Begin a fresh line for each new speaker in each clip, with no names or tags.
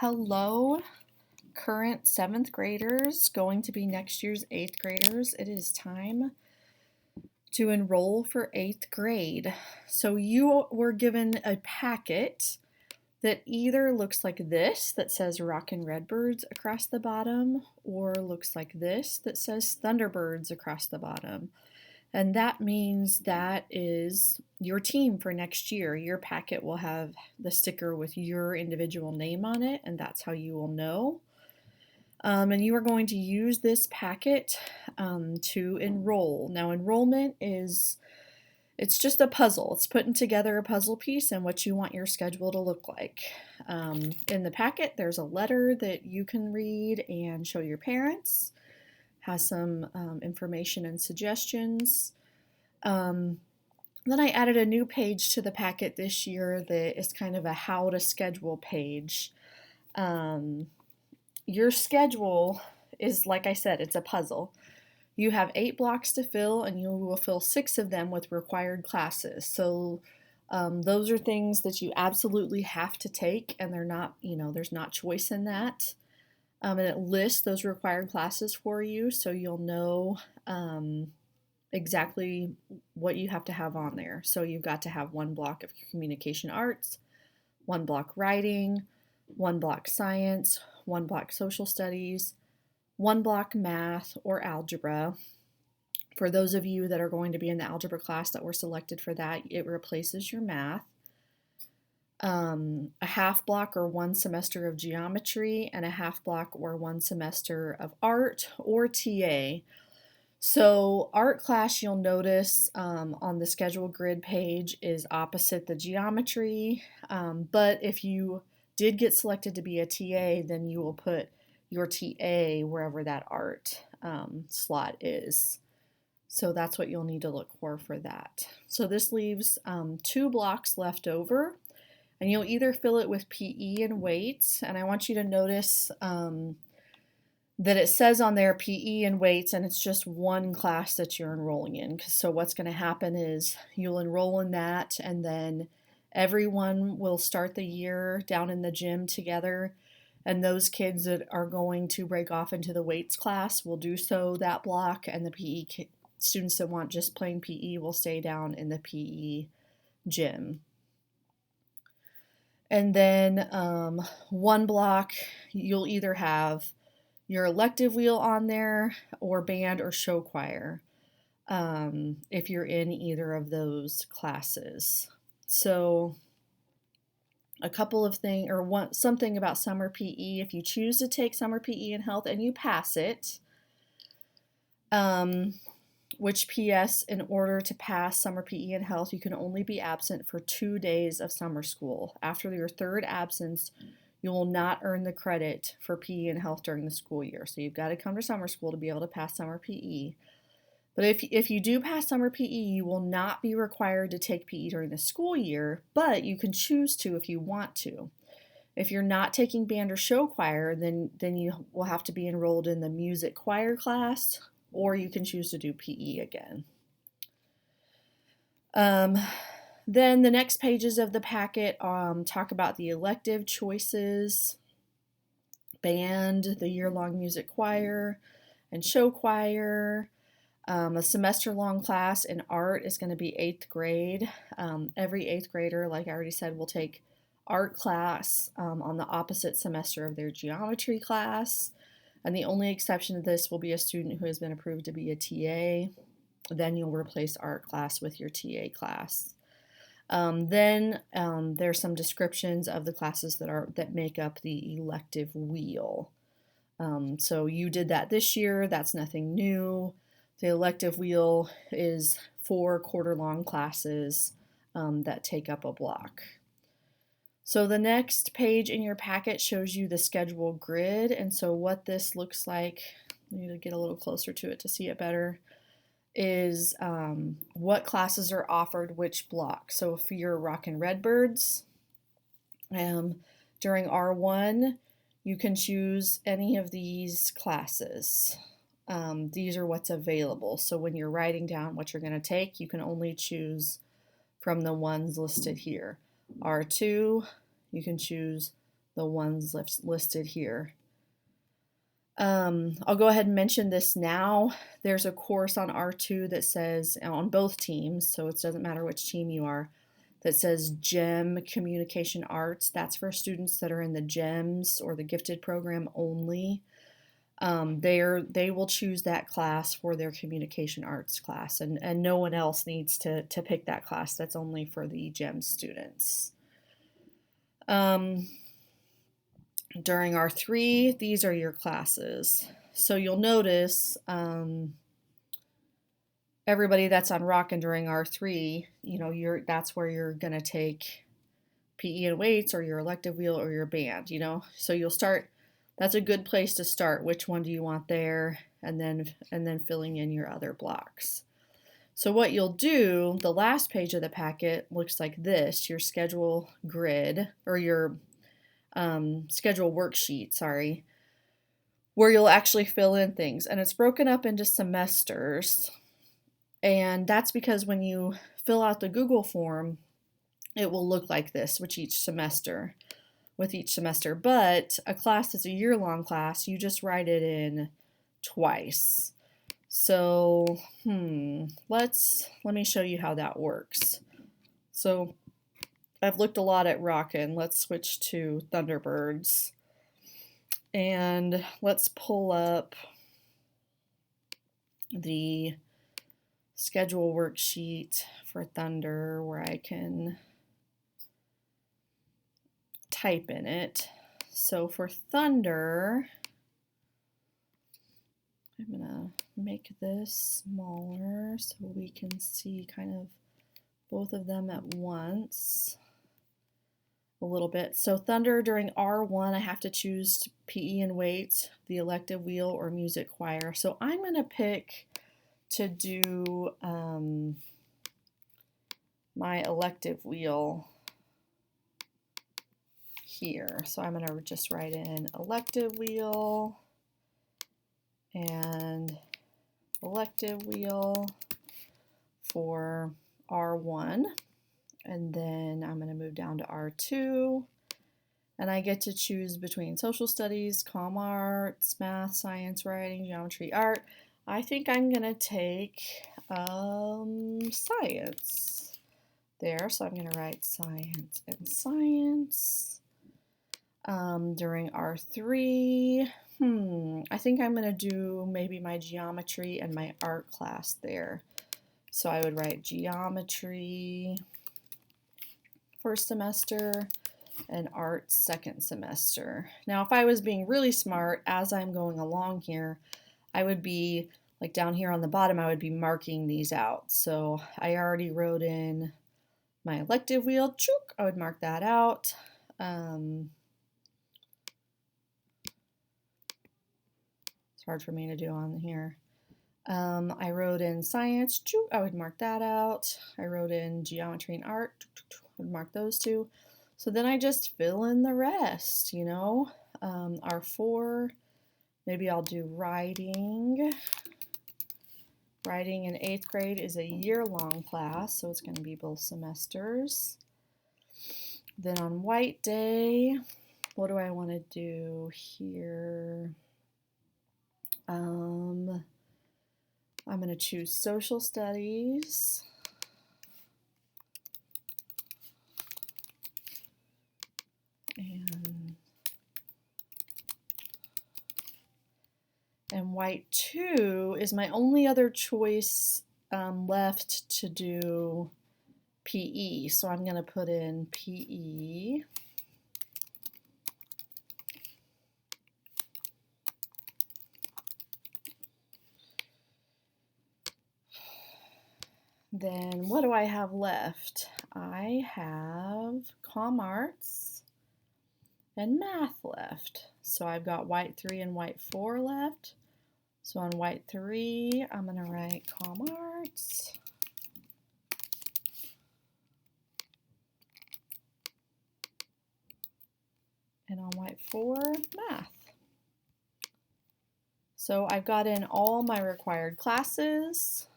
Hello, current 7th graders, going to be next year's 8th graders. It is time to enroll for 8th grade. So you were given a packet that either looks like this that says Rockin' Redbirds across the bottom, or looks like this that says Thunderbirds across the bottom. And that means that is your team for next year. Your packet will have the sticker with your individual name on it, and that's how you will know. And you are going to use this packet to enroll. Now, enrollment it's just a puzzle. It's putting together a puzzle piece and what you want your schedule to look like. In the packet, there's a letter that you can read and show your parents. Has some information and suggestions. Then I added a new page to the packet this year that is kind of a how to schedule page. Your schedule is, like I said, it's a puzzle. You have 8 blocks to fill, and you will fill 6 of them with required classes. So those are things that you absolutely have to take, and they're not, there's not choice in that. And it lists those required classes for you, so you'll know exactly what you have to have on there. So you've got to have 1 block of communication arts, 1 block writing, 1 block science, 1 block social studies, 1 block math or algebra. For those of you that are going to be in the algebra class that were selected for that, it replaces your math. A half block or 1 semester of geometry, and a half block or 1 semester of art or TA. So art class, you'll notice on the schedule grid page, is opposite the geometry, but if you did get selected to be a TA, then you will put your TA wherever that art slot is. So that's what you'll need to look for that. So this leaves 2 blocks left over, and you'll either fill it with PE and weights, and I want you to notice that it says on there PE and weights, and it's just 1 class that you're enrolling in. So what's going to happen is you'll enroll in that, and then everyone will start the year down in the gym together, and those kids that are going to break off into the weights class will do so that block, and the PE students that want just plain PE will stay down in the PE gym. And then 1 block, you'll either have your elective wheel on there or band or show choir if you're in either of those classes. So a couple of things, or something about summer PE. If you choose to take summer PE and health and you pass it, which PS, in order to pass summer PE and health, you can only be absent for 2 days of summer school. After your 3rd absence, you will not earn the credit for PE and health during the school year. So you've got to come to summer school to be able to pass summer PE. But if you do pass summer PE, you will not be required to take PE during the school year, but you can choose to if you want to. If you're not taking band or show choir, then you will have to be enrolled in the music choir class, or you can choose to do PE again. Then the next pages of the packet talk about the elective choices, band, the year-long music choir, and show choir. A semester-long class in art is going to be 8th grade. Every 8th grader, like I already said, will take art class on the opposite semester of their geometry class. And the only exception to this will be a student who has been approved to be a TA. Then you'll replace art class with your TA class. Then there's some descriptions of the classes that make up the elective wheel. So you did that this year. That's nothing new. The elective wheel is 4 quarter-long classes that take up a block. So the next page in your packet shows you the schedule grid, and so what this looks like, I need to get a little closer to it to see it better, is what classes are offered which block. So for your Rockin' Redbirds, during R1, you can choose any of these classes. These are what's available. So when you're writing down what you're going to take, you can only choose from the ones listed here. R2, you can choose the ones listed here. I'll go ahead and mention this now. There's a course on R2 that says, on both teams, so it doesn't matter which team you are, that says GEM Communication Arts. That's for students that are in the GEMS or the gifted program only. They will choose that class for their communication arts class, and no one else needs to pick that class. That's only for the GEMS students. During R3, these are your classes. So you'll notice everybody that's on Rockin' during R3, that's where you're gonna take PE and weights or your elective wheel or your band, So you'll start, that's a good place to start. Which one do you want there? And then filling in your other blocks. So what you'll do, the last page of the packet looks like this, your schedule grid, or your schedule worksheet, sorry, where you'll actually fill in things. And it's broken up into semesters. And that's because when you fill out the Google form, it will look like this with each semester. But a class that's a year-long class, you just write it in twice. So, let me show you how that works. So, I've looked a lot at Rockin'. Let's switch to Thunderbirds. And let's pull up the schedule worksheet for Thunder where I can type in it. So for Thunder, I'm gonna make this smaller so we can see kind of both of them at once a little bit. So Thunder during R1, I have to choose PE and weights, the elective wheel, or music choir. So I'm gonna pick to do my elective wheel here. So I'm gonna just write in elective wheel and elective wheel for R1, and then I'm going to move down to R2, and I get to choose between social studies, comm arts, math, science, writing, geometry, art. I think I'm going to take science there, so I'm going to write science and science. During R3, I think I'm going to do maybe my geometry and my art class there. So I would write geometry first semester and art second semester. Now, if I was being really smart as I'm going along here, I would be, like down here on the bottom, I would be marking these out. So I already wrote in my elective wheel, chook, I would mark that out. It's hard for me to do on here. I wrote in science, I would mark that out. I wrote in geometry and art, I would mark those two. So then I just fill in the rest, R4, maybe I'll do writing. Writing in 8th grade is a year-long class, so it's going to be both semesters. Then on White Day, what do I want to do here? I'm going to choose social studies. And White 2 is my only other choice left to do PE. So I'm going to put in PE. Then what do I have left? I have comm arts and math left. So I've got White 3 and White 4 left. So on White 3, I'm going to write comm arts. And on White 4, math. So I've got in all my required classes.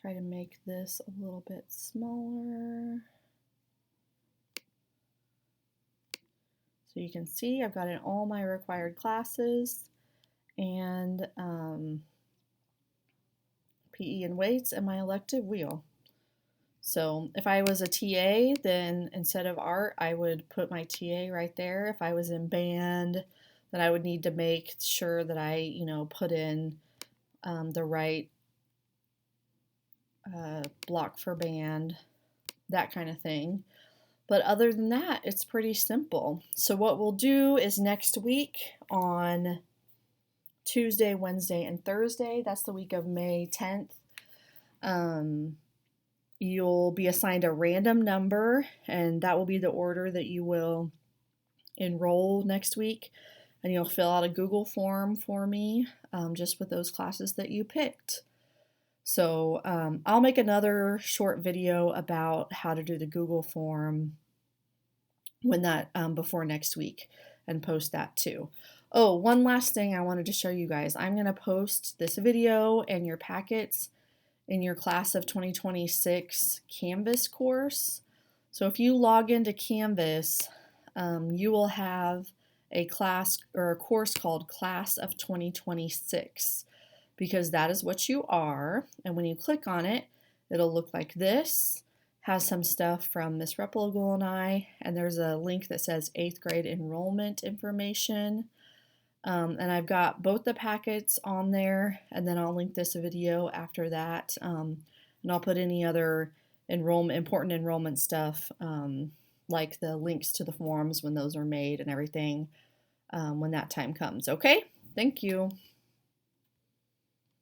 Try to make this a little bit smaller. So you can see I've got in all my required classes and PE and weights and my elective wheel. So if I was a TA, then instead of art, I would put my TA right there. If I was in band, then I would need to make sure that I, put in the right block for band, that kind of thing. But other than that, it's pretty simple. So what we'll do is next week on Tuesday, Wednesday, and Thursday, that's the week of May 10th, you'll be assigned a random number, and that will be the order that you will enroll next week. And you'll fill out a Google form for me just with those classes that you picked. So I'll make another short video about how to do the Google form when that before next week and post that too. Oh, one last thing I wanted to show you guys. I'm going to post this video and your packets in your class of 2026 Canvas course. So if you log into Canvas, you will have a class or a course called Class of 2026 because that is what you are. And when you click on it, it'll look like this. Has some stuff from Miss Replogle and I, and there's a link that says 8th grade enrollment information. And I've got both the packets on there, and then I'll link this video after that, and I'll put any other important enrollment stuff, like the links to the forms when those are made and everything, when that time comes. Okay, thank you.